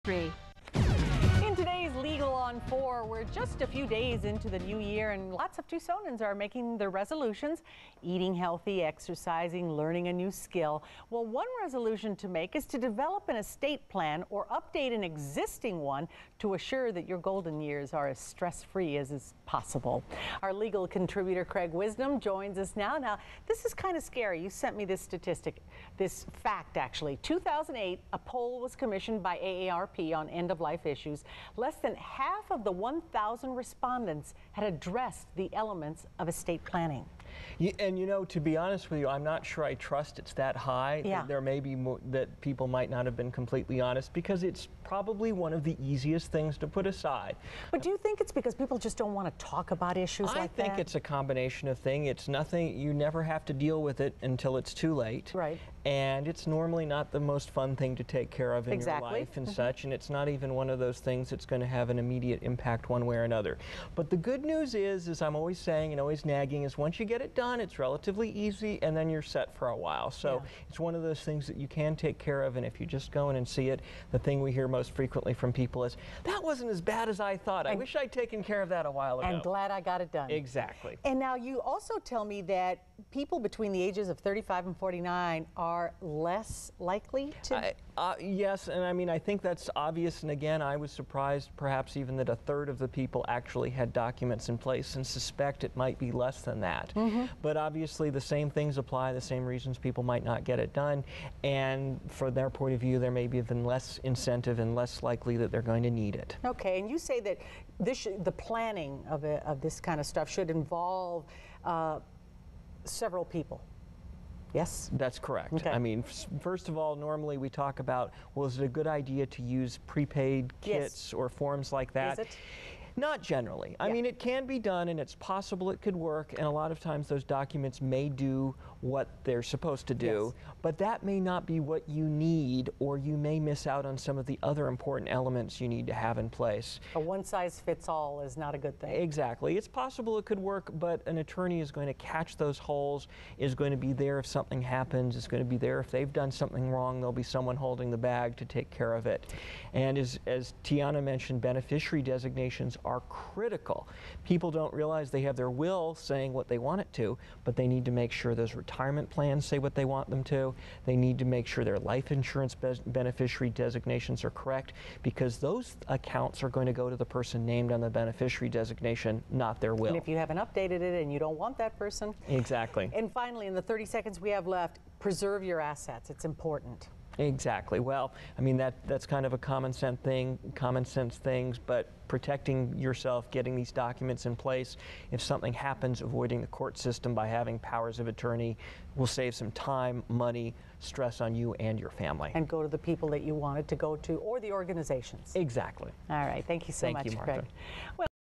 Free. In today's Legal on 4, we're just a few days into the new year, and lots of Tucsonans are making their resolutions, eating healthy, exercising, learning a new skill. Well, one resolution to make is to develop an estate plan or update an existing one to assure that your golden years are as stress-free as is possible. Our legal contributor, Craig Wisdom, joins us now. Now, this is kind of scary. You sent me this statistic, this fact, actually. 2008, a poll was commissioned by AARP on end-of-life issues. Less than half of the 1,000 respondents had addressed the elements of estate planning. And you know, to be honest with you, I'm not sure I trust it's that high. Yeah. There may be more, that people might not have been completely honest, because it's probably one of the easiest things to put aside. But do you think it's because people just don't want to talk about issues like that? I think it's a combination of things. It's nothing, you never have to deal with it until it's too late. Right. And it's normally not the most fun thing to take care of in your life and such, and it's not even one of those things that's going to have an immediate impact one way or another. But the good news is, as I'm always saying and always nagging, is once you get it done, it's relatively easy, and then you're set for a while. So it's one of those things that you can take care of, and if you just go in and see it, the thing we hear most frequently from people is, that wasn't as bad as I thought. I wish I'd taken care of that a while ago. I'm glad I got it done. Exactly. And now you also tell me that people between the ages of 35 and 49 are less likely to... Yes, and I mean, I think that's obvious, and again, I was surprised perhaps even that a third of the people actually had documents in place, and suspect it might be less than that. But obviously the same things apply, the same reasons people might not get it done, and from their point of view, there may be even less incentive and less likely that they're going to need it. Okay, and you say that the planning of this kind of stuff should involve several people. Yes? That's correct. Okay. I mean, first of all, normally we talk about, well, is it a good idea to use prepaid kits or forms like that? Is it? Not generally. I mean, it can be done, and it's possible it could work, and a lot of times those documents may do what they're supposed to do, but that may not be what you need, or you may miss out on some of the other important elements you need to have in place. A one-size-fits-all is not a good thing. Exactly. It's possible it could work, but an attorney is going to catch those holes, is going to be there if something happens, is going to be there if they've done something wrong. There'll be someone holding the bag to take care of it. And as Tiana mentioned, beneficiary designations are critical. People don't realize they have their will saying what they want it to, but they need to make sure those retirement plans say what they want them to. They need to make sure their life insurance beneficiary designations are correct, because those accounts are going to go to the person named on the beneficiary designation, not their will. And if you haven't updated it and you don't want that person. Exactly. And finally, in the 30 seconds we have left, preserve your assets. It's important. Exactly. Well, I mean, that's kind of a common sense things, but protecting yourself, getting these documents in place, if something happens, avoiding the court system by having powers of attorney will save some time, money, stress on you and your family. And go to the people that you wanted to go to, or the organizations. Exactly. All right. Thank you so much, Craig. Well,